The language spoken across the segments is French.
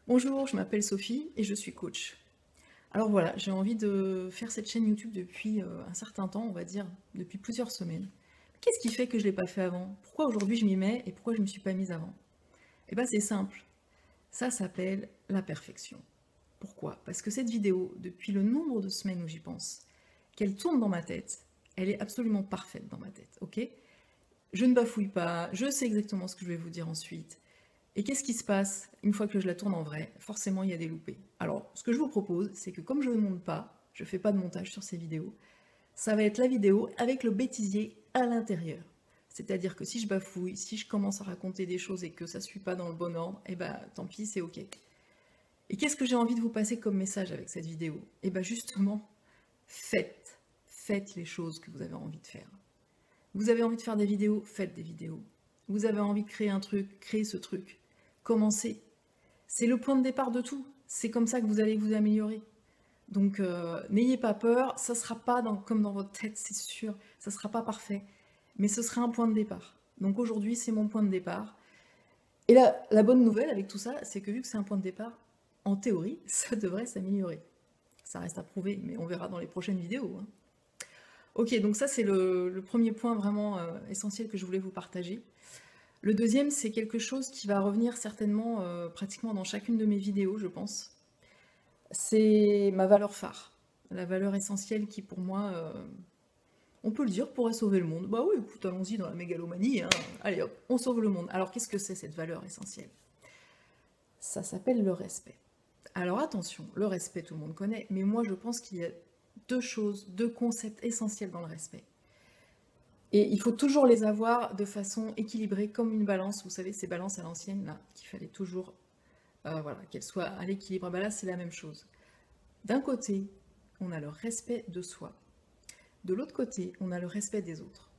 Bonjour, je m'appelle Sophie et je suis coach. Alors voilà, j'ai envie de faire cette chaîne YouTube depuis un certain temps, on va dire, depuis plusieurs semaines. Qu'est-ce qui fait que je ne l'ai pas fait avant? Pourquoi aujourd'hui je m'y mets et pourquoi je ne me suis pas mise avant? Eh bien c'est simple, ça s'appelle la perfection. Pourquoi? Parce que cette vidéo, depuis le nombre de semaines où j'y pense, qu'elle tourne dans ma tête, elle est absolument parfaite dans ma tête, ok? Je ne bafouille pas, je sais exactement ce que je vais vous dire ensuite. Et qu'est-ce qui se passe une fois que je la tourne en vrai? Forcément, il y a des loupés. Alors, ce que je vous propose, c'est que comme je ne monte pas, je ne fais pas de montage sur ces vidéos, ça va être la vidéo avec le bêtisier à l'intérieur. C'est-à-dire que si je bafouille, si je commence à raconter des choses et que ça ne suit pas dans le bon ordre, eh ben tant pis, c'est ok. Et qu'est-ce que j'ai envie de vous passer comme message avec cette vidéo? Eh ben justement, faites les choses que vous avez envie de faire. Vous avez envie de faire des vidéos, faites des vidéos. Vous avez envie de créer un truc, créez ce truc. Commencez. C'est le point de départ de tout. C'est comme ça que vous allez vous améliorer. Donc n'ayez pas peur, ça ne sera pas comme dans votre tête, c'est sûr, ça ne sera pas parfait, mais ce sera un point de départ. Donc aujourd'hui, c'est mon point de départ. Et la bonne nouvelle avec tout ça, c'est que vu que c'est un point de départ, en théorie, ça devrait s'améliorer. Ça reste à prouver, mais on verra dans les prochaines vidéos, hein. Ok, donc ça c'est le premier point vraiment essentiel que je voulais vous partager. Le deuxième, c'est quelque chose qui va revenir certainement pratiquement dans chacune de mes vidéos, je pense. C'est ma valeur phare, la valeur essentielle qui pour moi, on peut le dire, pourrait sauver le monde. Bah oui, écoute, allons-y dans la mégalomanie, hein. Allez hop, on sauve le monde. Alors qu'est-ce que c'est cette valeur essentielle? Ça s'appelle le respect. Alors attention, le respect tout le monde connaît, mais moi je pense qu'il y a deux choses, deux concepts essentiels dans le respect. Et il faut toujours les avoir de façon équilibrée, comme une balance. Vous savez, ces balances à l'ancienne, là, qu'il fallait toujours voilà, qu'elles soient à l'équilibre. Bah là, c'est la même chose. D'un côté, on a le respect de soi. De l'autre côté, on a le respect des autres.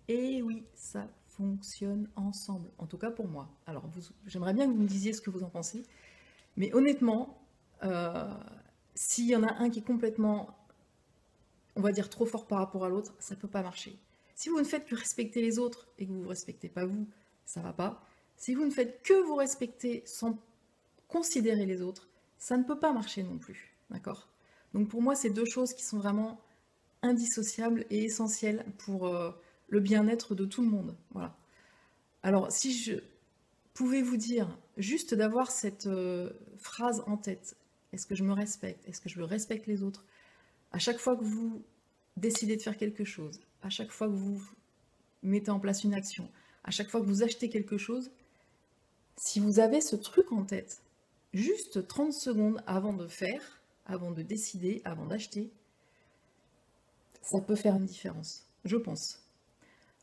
Et oui, ça fonctionne ensemble, en tout cas pour moi. Alors, j'aimerais bien que vous me disiez ce que vous en pensez, mais honnêtement, euh, s'il y en a un qui est complètement, on va dire, trop fort par rapport à l'autre, ça ne peut pas marcher. Si vous ne faites que respecter les autres et que vous ne vous respectez pas vous, ça ne va pas. Si vous ne faites que vous respecter sans considérer les autres, ça ne peut pas marcher non plus. D'accord? Donc pour moi, c'est deux choses qui sont vraiment indissociables et essentielles pour le bien-être de tout le monde. Voilà. Alors si je pouvais vous dire juste d'avoir cette phrase en tête, est-ce que je me respecte? Est-ce que je respecte les autres? À chaque fois que vous décidez de faire quelque chose, à chaque fois que vous mettez en place une action, à chaque fois que vous achetez quelque chose, si vous avez ce truc en tête, juste 30 secondes avant de faire, avant de décider, avant d'acheter, ça peut faire une différence, je pense.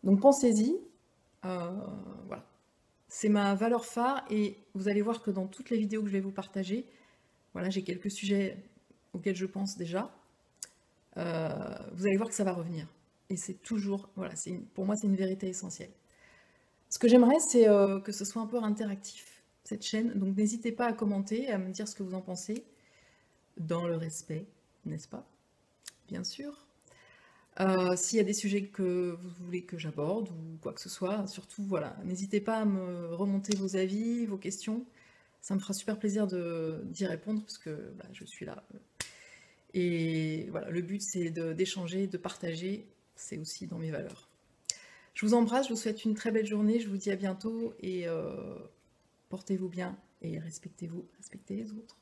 Donc pensez-y, euh, voilà. C'est ma valeur phare et vous allez voir que dans toutes les vidéos que je vais vous partager, voilà, j'ai quelques sujets auxquels je pense déjà, vous allez voir que ça va revenir. Et c'est toujours, voilà, pour moi c'est une vérité essentielle. Ce que j'aimerais, c'est que ce soit un peu interactif, cette chaîne. Donc n'hésitez pas à commenter, à me dire ce que vous en pensez, dans le respect, n'est-ce pas? Bien sûr. S'il y a des sujets que vous voulez que j'aborde ou quoi que ce soit, surtout, voilà, n'hésitez pas à me remonter vos avis, vos questions. Ça me fera super plaisir d'y répondre parce que bah, je suis là. Et voilà, le but c'est d'échanger, de partager, c'est aussi dans mes valeurs. Je vous embrasse, je vous souhaite une très belle journée, je vous dis à bientôt et portez-vous bien et respectez-vous, respectez les autres.